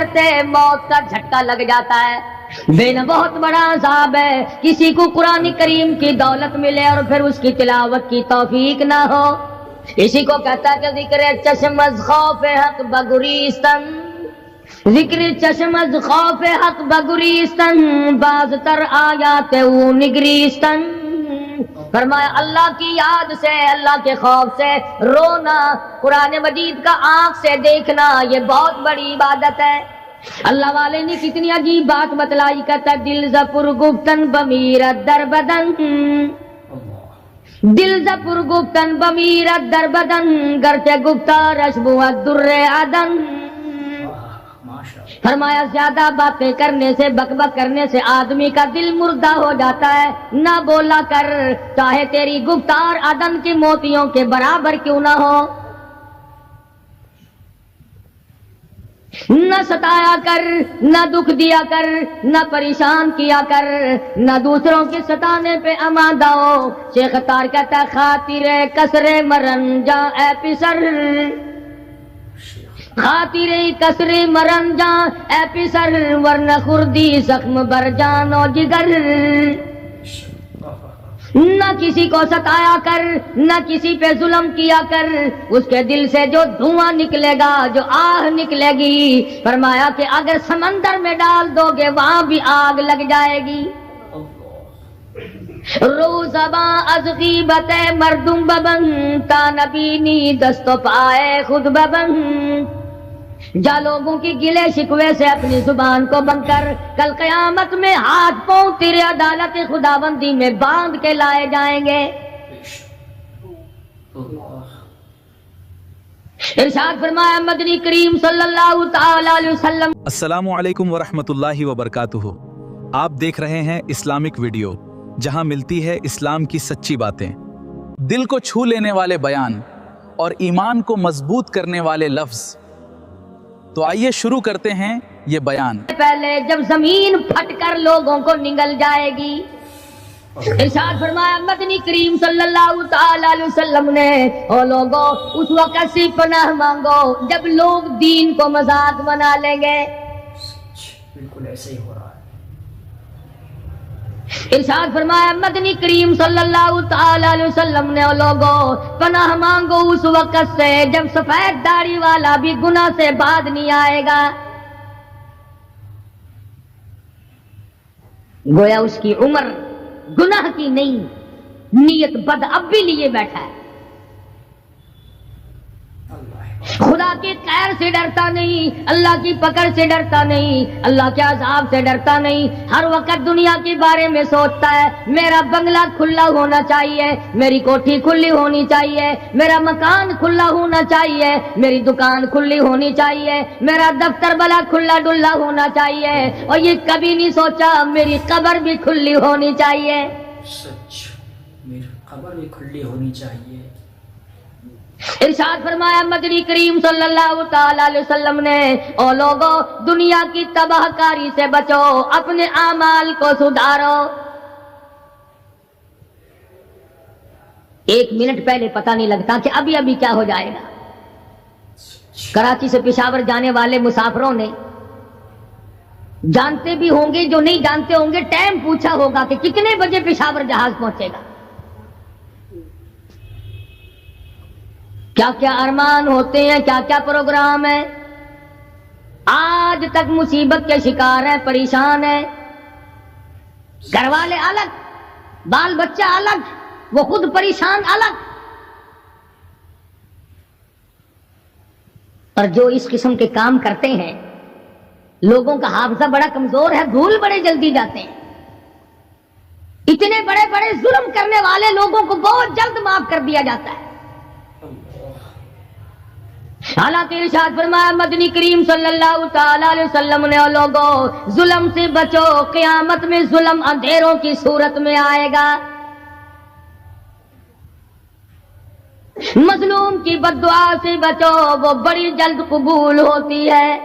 کرتے موت کا جھٹکا لگ جاتا ہے. دینا بہت بڑا عذاب ہے کسی کو قرآن کریم کی دولت ملے اور پھر اس کی تلاوت کی توفیق نہ ہو. اسی کو کہتا ہے کہ ذکر چشم از خوف حق بگریستن، ذکر چشم از خوف حق بگریستن، باز تر آیات او نگریستن. فرمایا اللہ کی یاد سے، اللہ کے خوف سے رونا، قرآن مجید کا آنکھ سے دیکھنا، یہ بہت بڑی عبادت ہے. اللہ والے نے کتنی عجیب بات بتلائی. کہتا دل زپر گفتن بمیرت در بدن، دل زپر گفتن بمیرت در بدن، گرچہ گفتار اشبو در عدن. فرمایا زیادہ باتیں کرنے سے، بک بک کرنے سے آدمی کا دل مردہ ہو جاتا ہے. نہ بولا کر، چاہے تیری گفتار عدن کے موتیوں کے برابر کیوں نہ ہو. نہ ستایا کر، نہ دکھ دیا کر، نہ پریشان کیا کر، نہ دوسروں کے ستانے پہ آمادہ ہو. شیخ تار کہتا ہے خاطر کسر مرن جا اے پسر، خاطر کسر مرن جا اے پسر، ورنہ خردی زخم بر جان و جگر. نہ کسی کو ستایا کر، نہ کسی پہ ظلم کیا کر، اس کے دل سے جو دھواں نکلے گا، جو آہ نکلے گی، فرمایا کہ اگر سمندر میں ڈال دو گے وہاں بھی آگ لگ جائے گی. روزباں از غیبت مردم ببن، تا نبینی دست و پائے خود ببن. جا لوگوں کی گلے شکوے سے اپنی زبان کو بند کر، کل قیامت میں ہاتھ پاؤں تیرے عدالت خداوندی میں باندھ کے لائے جائیں گے. ارشاد فرمایا مدنی کریم صلی اللہ تعالی علیہ وسلم. السلام علیکم ورحمۃ اللہ وبرکاتہ. آپ دیکھ رہے ہیں اسلامک ویڈیو، جہاں ملتی ہے اسلام کی سچی باتیں، دل کو چھو لینے والے بیان اور ایمان کو مضبوط کرنے والے لفظ. تو آئیے شروع کرتے ہیں یہ بیان. پہلے جب زمین پھٹ کر لوگوں کو نگل جائے گی، ارشاد فرمایا مدنی کریم صلی اللہ تعالی علیہ وسلم نے، او لوگوں اس وقت سے پناہ مانگو جب لوگ دین کو مذاق بنا لیں گے. بالکل ایسے ہی ہو رہا ہے. ارشاد فرمایا مدنی کریم صلی اللہ تعالی علیہ وسلم نے، او لوگوں پناہ مانگو اس وقت سے جب سفید داڑھی والا بھی گناہ سے باز نہیں آئے گا. گویا اس کی عمر گناہ کی نہیں، نیت بد اب بھی لیے بیٹھا ہے. خدا کی خیر سے ڈرتا نہیں، اللہ کی پکڑ سے ڈرتا نہیں، اللہ کے عذاب سے ڈرتا نہیں. ہر وقت دنیا کے بارے میں سوچتا ہے میرا بنگلہ کھلا ہونا چاہیے، میری کوٹھی کھلی ہونی چاہیے، میرا مکان کھلا ہونا چاہیے، میری دکان کھلی ہونی چاہیے، میرا دفتر بلا کھلا ڈلا ہونا چاہیے. اور یہ کبھی نہیں سوچا میری قبر بھی کھلی ہونی چاہیے. سچ، میری قبر بھی کھلی ہونی چاہیے. ارشاد فرمایا مدنی کریم صلی اللہ تعالی علیہ وسلم نے، او لوگوں دنیا کی تباہ کاری سے بچو، اپنے اعمال کو سدھارو. ایک منٹ پہلے پتہ نہیں لگتا کہ ابھی ابھی کیا ہو جائے گا. کراچی سے پشاور جانے والے مسافروں نے جانتے بھی ہوں گے، جو نہیں جانتے ہوں گے ٹائم پوچھا ہوگا کہ کتنے بجے پشاور جہاز پہنچے گا. کیا کیا ارمان ہوتے ہیں، کیا کیا پروگرام ہے. آج تک مصیبت کے شکار ہیں، پریشان ہیں. گھر والے الگ، بال بچہ الگ، وہ خود پریشان الگ. اور جو اس قسم کے کام کرتے ہیں لوگوں کا حافظہ بڑا کمزور ہے، بھول بڑے جلدی جاتے ہیں. اتنے بڑے بڑے ظلم کرنے والے لوگوں کو بہت جلد معاف کر دیا جاتا ہے. حالانکہ ارشاد فرمایا مدنی کریم صلی اللہ تعالی علیہ وسلم نے، لوگوں ظلم سے بچو، قیامت میں ظلم اندھیروں کی صورت میں آئے گا. مظلوم کی بد دعا سے بچو، وہ بڑی جلد قبول ہوتی ہے.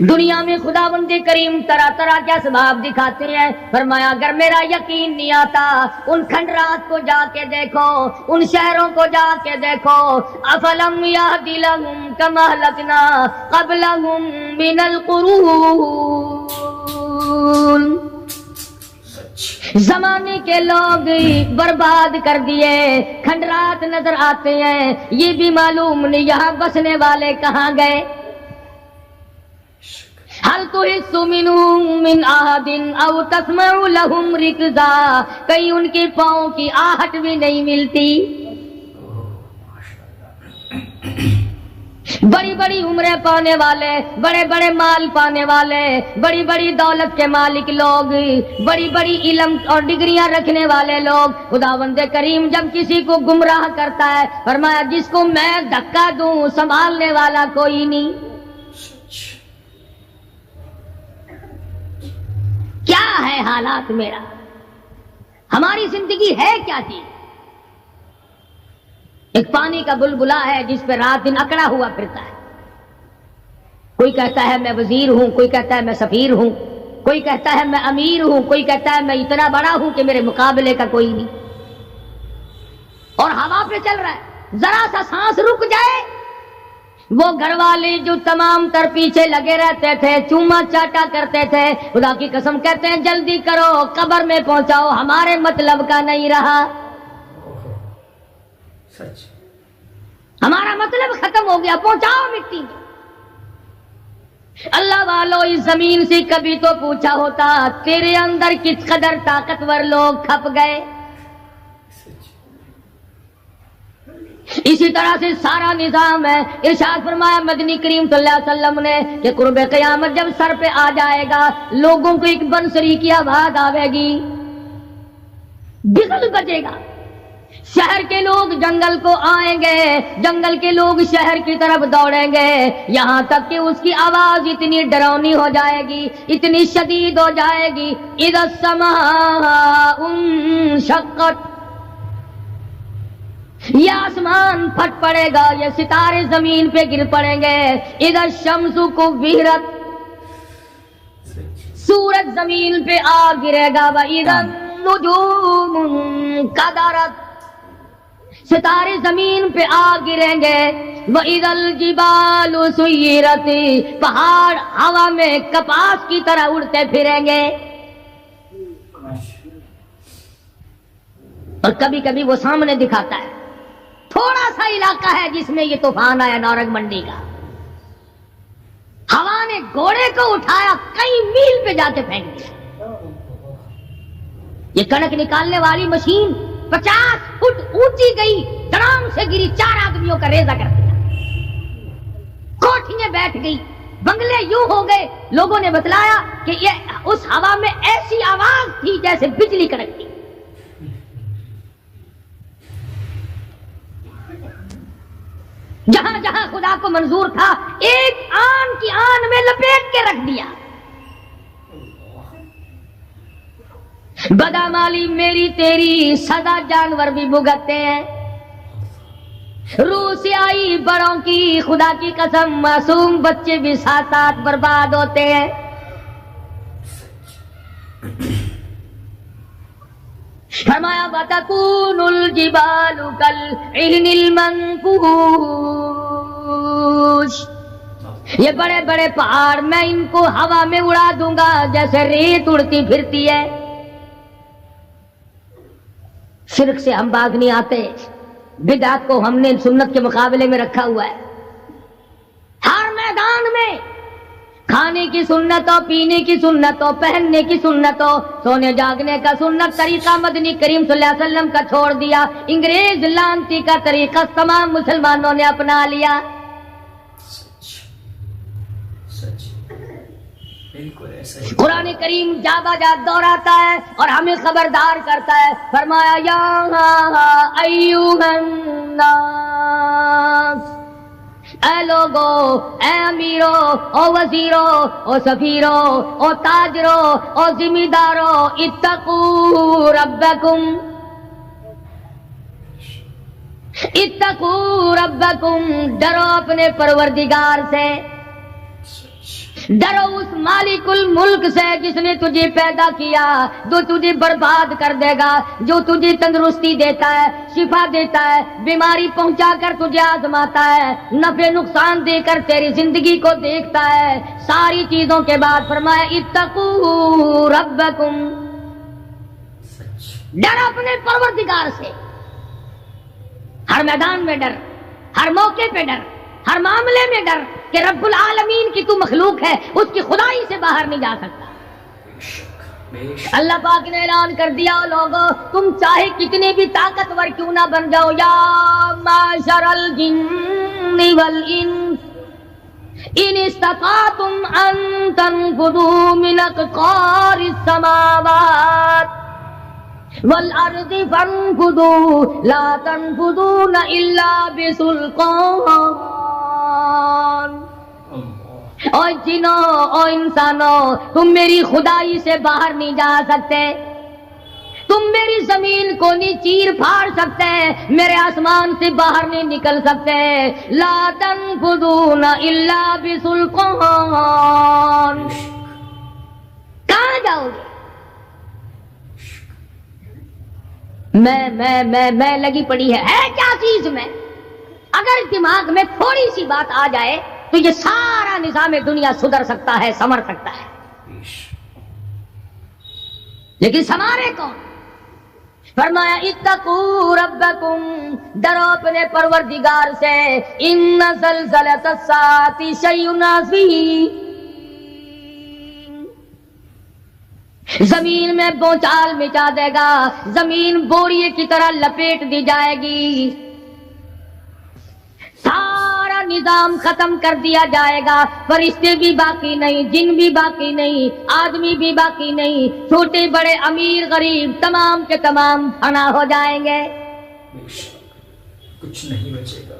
دنیا میں خداوند کریم طرح طرح کے اسباب دکھاتے ہیں. فرمایا اگر میرا یقین نہیں آتا ان کھنڈرات کو جا کے دیکھو, ان شہروں کو جا کے دیکھو. افلم یہد لہم کما اہلکنا قبلہم من القرون, زمانے کے لوگ برباد کر دیے, کھنڈرات نظر آتے ہیں, یہ بھی معلوم نہیں یہاں بسنے والے کہاں گئے. حل تحس منہم من احد او تسمع لہم رکزا, کہیں ان کے پاؤں کی آہٹ بھی نہیں ملتی. بڑی بڑی عمریں پانے والے, بڑے بڑے مال پانے والے, بڑی بڑی دولت کے مالک لوگ, بڑی بڑی علم اور ڈگریاں رکھنے والے لوگ, خداوند کریم جب کسی کو گمراہ کرتا ہے فرمایا جس کو میں دھکا دوں سنبھالنے والا کوئی نہیں. کیا ہے حالات میرا, ہماری زندگی ہے کیا چیز؟ ایک پانی کا بلبلا ہے جس پہ رات دن اکڑا ہوا پھرتا ہے. کوئی کہتا ہے میں وزیر ہوں, کوئی کہتا ہے میں سفیر ہوں, کوئی کہتا ہے میں امیر ہوں, کوئی کہتا ہے میں اتنا بڑا ہوں کہ میرے مقابلے کا کوئی نہیں, اور ہوا پہ چل رہا ہے. ذرا سا سانس رک جائے, وہ گھر والے جو تمام تر پیچھے لگے رہتے تھے, چوما چاٹا کرتے تھے, خدا کی قسم کہتے ہیں جلدی کرو قبر میں پہنچاؤ, ہمارے مطلب کا نہیں رہا, ہمارا مطلب ختم ہو گیا, پہنچاؤ مٹی میں. اللہ والو اس زمین سے کبھی تو پوچھا ہوتا تیرے اندر کس قدر طاقتور لوگ کھپ گئے. اسی طرح سے سارا نظام ہے. ارشاد فرمایا مدنی کریم صلی اللہ علیہ وسلم نے کہ قرب قیامت جب سر پہ آ جائے گا لوگوں کو ایک بنسری کی آواز آئے گی, بگل بجے گا. شہر کے لوگ جنگل کو آئیں گے, جنگل کے لوگ شہر کی طرف دوڑیں گے, یہاں تک کہ اس کی آواز اتنی ڈراؤنی ہو جائے گی, اتنی شدید ہو جائے گی. اذا السماء انشقت, یہ آسمان پھٹ پڑے گا, یہ ستارے زمین پہ گر پڑیں گے. اذا الشمس کورت, سورج زمین پہ آ گرے گا. واذا النجوم انکدرت, ستارے زمین پہ آ گریں گے. وَإِذَا الْجِبَالُ سُيِّرَتْ, پہاڑ ہوا میں کپاس کی طرح اڑتے پھریں گے. اور کبھی کبھی وہ سامنے دکھاتا ہے, تھوڑا سا علاقہ ہے جس میں یہ طوفان آیا نورنگ منڈی کا, ہوا نے گھوڑے کو اٹھایا کئی میل پہ جاتے پھینک دیا. یہ کنک نکالنے والی مشین 50 فٹ اونچی گئی, دڑام سے گری, 4 آدمیوں کا ریزہ کر دیا. کوٹھیاں بیٹھ گئی, بنگلے یوں ہو گئے. لوگوں نے بتلایا کہ یہ اس ہوا میں ایسی آواز تھی جیسے بجلی کڑکتی. جہاں جہاں خدا کو منظور تھا ایک آن کی آن میں لپیٹ کے رکھ دیا. بدامالی میری تیری سزا جانور بھی بھگتتے ہیں. روح سے آئی بڑوں کی خدا کی قسم معصوم بچے بھی ساتھ ساتھ برباد ہوتے ہیں. فرمایا وَتَكُونُ الْجِبَالُ كَالْعِهْنِ الْمَنْفُوشِ, یہ بڑے بڑے پہاڑ میں ان کو ہوا میں اڑا دوں گا جیسے ریت اڑتی پھرتی ہے. شرک سے ہم باغ نہیں آتے, بدعت کو ہم نے سنت کے مقابلے میں رکھا ہوا ہے. ہر میدان میں کھانے کی سنت ہو, پینے کی سنت ہو, پہننے کی سنت ہو, سونے جاگنے کا سنت طریقہ مدنی کریم صلی اللہ علیہ وسلم کا چھوڑ دیا. انگریز لانتی کا طریقہ تمام مسلمانوں نے اپنا لیا. قرآن کریم جا بجا دوہراتا ہے اور ہمیں خبردار کرتا ہے. فرمایا یا ایھا الناس, اے لوگو, اے امیرو, او وزیرو, او سفیرو, او تاجرو, او ذمہ دارو, اتقوا ربکم, اتقوا ربکم, ڈرو اپنے پروردگار سے. ڈرو اس مالک الملک سے جس نے تجھے پیدا کیا، جو تجھے برباد کر دے گا، جو تجھے تندرستی دیتا ہے، شفا دیتا ہے، بیماری پہنچا کر تجھے آزماتا ہے، نفع نقصان دے کر تیری زندگی کو دیکھتا ہے۔ ساری چیزوں کے بعد فرمایا اتقوا ربکم، ڈر اپنے پروردگار سے، ہر میدان میں ڈر، ہر موقع پہ ڈر، ہر معاملے میں ڈر کہ رب العالمین کی تو مخلوق ہے، اس کی خدائی سے باہر نہیں جا سکتا۔ اللہ پاک نے اعلان کر دیا لوگوں تم چاہے کتنے بھی طاقتور کیوں نہ بن جاؤ، یا معشر الجن والانس ان استطعتم ان تنفذوا من اقطار السماوات والارض فانفذوا لا تنفذون الا بسلطان۔ اور جنوں اور انسانوں تم میری خدائی سے باہر نہیں جا سکتے، تم میری زمین کو نہیں چیر پھاڑ سکتے، میرے آسمان سے باہر نہیں نکل سکتے۔ لا تنفذون الا بسلطان، کہاں جاؤ گے؟ میں لگی پڑی ہے کیا چیز میں؟ اگر دماغ میں تھوڑی سی بات آ جائے تو یہ سارا نظام دنیا سدھر سکتا ہے، سنور سکتا ہے، لیکن سنوارے کون؟ فرمایا اتقوا ربکم، ڈرو اپنے پروردگار سے، ان زلزلۃ الساعۃ شیء عظیم، زمین میں بونچال مچا دے گا، زمین بوریے کی طرح لپیٹ دی جائے گی، سارا نظام ختم کر دیا جائے گا، فرشتے بھی باقی نہیں، جن بھی باقی نہیں، آدمی بھی باقی نہیں، چھوٹے بڑے امیر غریب تمام کے تمام فنا ہو جائیں گے، کچھ نہیں بچے گا۔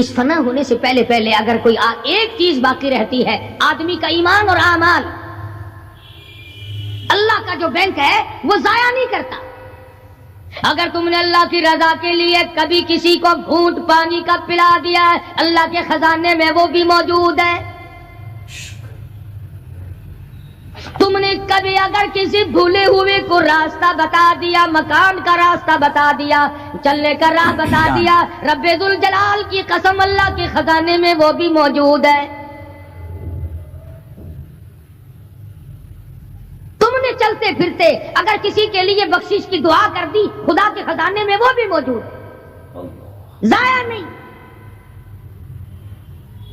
اس فنا ہونے سے پہلے اگر کوئی ایک چیز باقی رہتی ہے، آدمی کا ایمان اور اعمال، اللہ کا جو بینک ہے وہ ضائع نہیں کرتا۔ اگر تم نے اللہ کی رضا کے لیے کبھی کسی کو گھونٹ پانی کا پلا دیا ہے، اللہ کے خزانے میں وہ بھی موجود ہے۔ تم نے کبھی اگر کسی بھولے ہوئے کو راستہ بتا دیا، مکان کا راستہ بتا دیا، چلنے کا راہ بتا دیا، رب ذوالجلال کی قسم اللہ کے خزانے میں وہ بھی موجود ہے۔ تم نے چلتے پھرتے اگر کسی کے لیے بخشش کی دعا کر دی، خدا کے خزانے میں وہ بھی موجود ہے، ضائع نہیں۔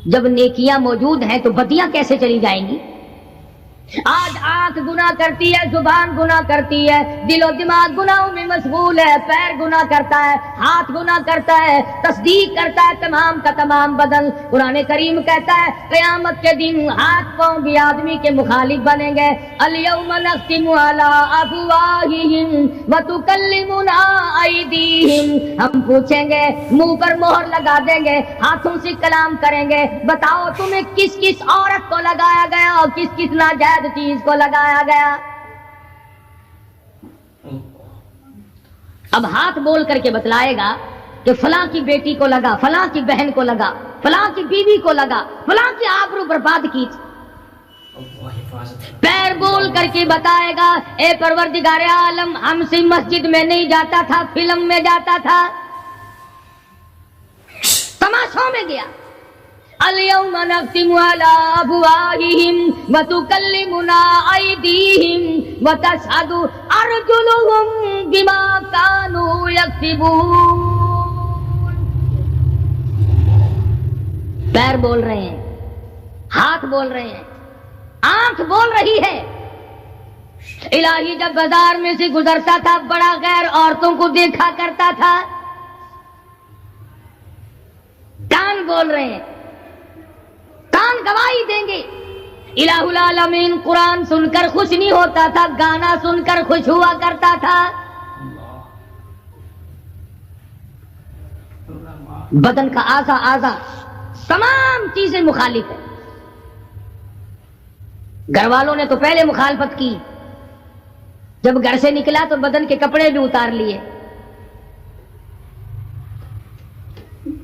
جب نیکیاں موجود ہیں تو بدیاں کیسے چلی جائیں گی؟ آج آنکھ گناہ کرتی ہے، زبان گناہ کرتی ہے، دل و دماغ گناہوں میں مشغول ہے، پیر گناہ کرتا ہے، ہاتھ گناہ کرتا ہے، تصدیق کرتا ہے تمام کا تمام بدن۔ قرآن کریم کہتا ہے قیامت کے دن ہاتھ پاؤں بھی آدمی کے مخالف بنیں گے۔ الیوم نختم علی افواہہم وتکلمنا ایدیہم، ہم پوچھیں گے، منہ پر مہر لگا دیں گے، ہاتھوں سے کلام کریں گے، بتاؤ تمہیں کس کس عورت کو لگایا گیا اور کس کس ناجائز چیز کو لگایا گیا۔ اب ہاتھ بول کر کے بتلائے گا کہ فلاں کی بیٹی کو لگا، فلاں کی بہن کو لگا، فلاں کی بیوی کو لگا، فلاں کی آبرو برباد کی تھی۔ پیر بول کر کے بتائے گا اے پروردگار عالم، ہم سے مسجد میں نہیں جاتا تھا، فلم میں جاتا تھا، تماشوں میں گیا۔ الیوم نختم علی افواہہم وتکلمنا ایدیہم وتشہد ارجلہم بما کانوا یکسبون۔ پیر بول رہے ہیں، ہاتھ بول رہے ہیں، آنکھ بول رہی ہے۔ الہی جب بازار میں سے گزرتا تھا بڑا غیر عورتوں کو دیکھا کرتا تھا، کان بول رہے ہیں، کان گواہی دیں گے۔ الہ العالمین قرآن سن کر خوش نہیں ہوتا تھا، گانا سن کر خوش ہوا کرتا تھا۔ بدن کا اعضا تمام چیزیں مخالف ہیں۔ گھر والوں نے تو پہلے مخالفت کی، جب گھر سے نکلا تو بدن کے کپڑے بھی اتار لیے،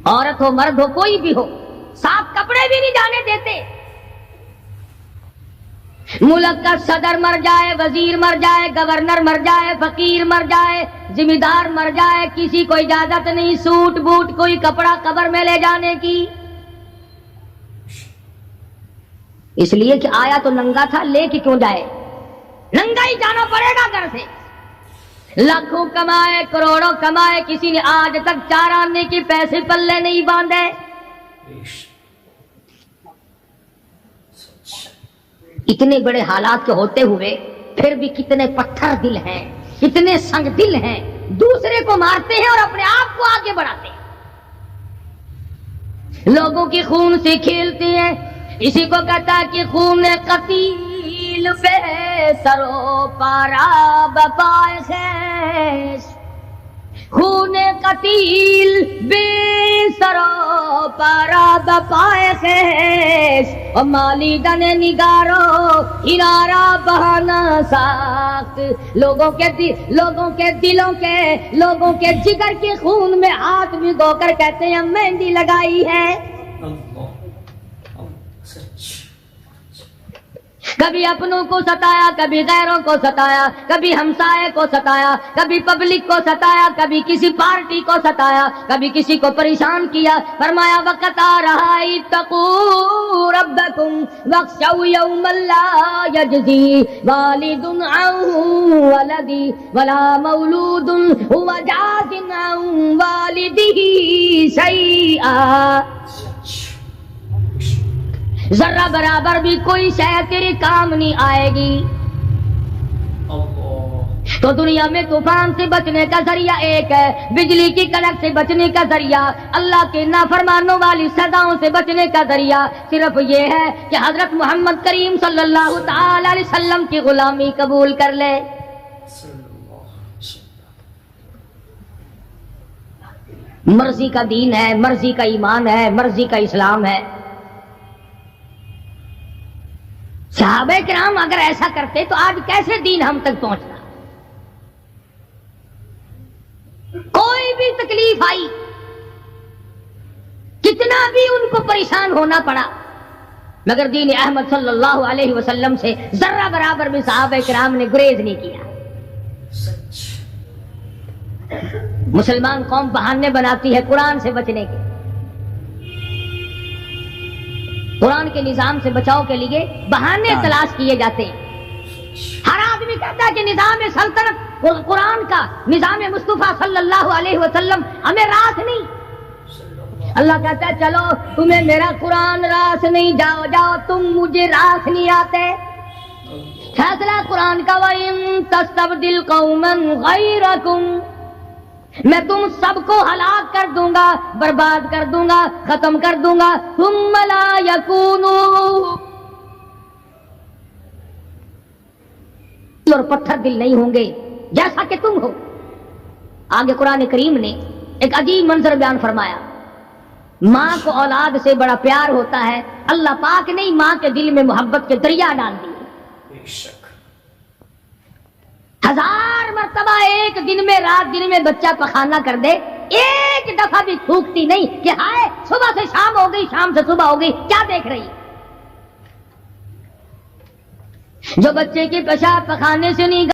عورت ہو مرد ہو کوئی بھی ہو، صاف کپڑے بھی نہیں جانے دیتے. ملک کا صدر مر جائے، وزیر مر جائے، گورنر مر جائے، فقیر مر جائے، ذمہ دار مر جائے، کسی کو اجازت نہیں سوٹ بوٹ کوئی کپڑا قبر میں لے جانے کی. اس لیے کہ آیا تو ننگا تھا، لے کے کیوں جائے؟ ننگا ہی جانا پڑے گا گھر سے. لاکھوں کمائے، کروڑوں کمائے، کسی نے آج تک 4 آنے کے پیسے پلے نہیں باندھے. اتنے بڑے حالات کے ہوتے ہوئے پھر بھی کتنے پتھر دل ہیں، کتنے سنگ دل ہیں، دوسرے کو مارتے ہیں اور اپنے آپ کو آگے بڑھاتے ہیں. لوگوں کی خون سے کھیلتے ہیں. اسی کو کہتا ہے کہ خون قتیل بے سرو پارا بپائے خیش. خون قتیل بے سرو پارا بپائے خیش، اور مالی دن نگارو کنارا بہانا ساخت. لوگوں کے دلوں کے، لوگوں کے جگر کے خون میں ہاتھ بھگو کر کہتے ہیں مہندی لگائی ہے. کبھی اپنوں کو ستایا، کبھی غیروں کو ستایا، کبھی ہمسائے کو ستایا، کبھی پبلک کو ستایا، کبھی کسی پارٹی کو ستایا، کبھی کسی کو پریشان کیا. فرمایا وقت آ رہا اتقوا ربکم واخشوا یوما لا یجزی والد عن ولدی ولا مولود هو جاز عن والدہ شیئا. ذرہ برابر بھی کوئی شے تیرے کام نہیں آئے گی. تو دنیا میں طوفان سے بچنے کا ذریعہ ایک ہے، بجلی کی کڑک سے بچنے کا ذریعہ، اللہ کے نافرمانوں والی سزاؤں سے بچنے کا ذریعہ صرف یہ ہے کہ حضرت محمد کریم صلی اللہ تعالی علیہ وسلم کی غلامی قبول کر لے. مرضی کا دین ہے، مرضی کا ایمان ہے، مرضی کا اسلام ہے. صحابہ کرام اگر ایسا کرتے تو آج کیسے دین ہم تک پہنچتا؟ کوئی بھی تکلیف آئی، کتنا بھی ان کو پریشان ہونا پڑا، مگر دین احمد صلی اللہ علیہ وسلم سے ذرہ برابر بھی صحابہ کرام نے گریز نہیں کیا. مسلمان قوم بہانے بناتی ہے قرآن سے بچنے کے، قرآن کے نظام سے بچاؤ کے لیے بہانے تلاش کیے جاتے ہیں. ہر آدمی کہتا ہے کہ نظام سلطنت قرآن کا، نظام مصطفیٰ صلی اللہ علیہ وسلم ہمیں راس نہیں. اللہ کہتا ہے چلو تمہیں میرا قرآن راس نہیں، جاؤ جاؤ تم مجھے راس نہیں آتے. فیصلہ قرآن کا وَإِن تَسْتَبْدِلْ قَوْمًا غَيْرَكُمْ، میں تم سب کو ہلاک کر دوں گا، برباد کر دوں گا، ختم کر دوں گا. ثم لا یکونوا، اور پتھر دل نہیں ہوں گے جیسا کہ تم ہو. آگے قرآن کریم نے ایک عجیب منظر بیان فرمایا. ماں کو اولاد سے بڑا پیار ہوتا ہے، اللہ پاک نے ماں کے دل میں محبت کے دریا ڈال دیے. 1000 مرتبہ ایک دن میں، رات دن میں بچہ پخانہ کر دے، ایک دفعہ بھی تھوکتی نہیں کہ ہائے صبح سے شام ہو گئی، شام سے صبح ہو گئی، کیا دیکھ رہی. جو بچے کے پیشاب پخانے سے نہیں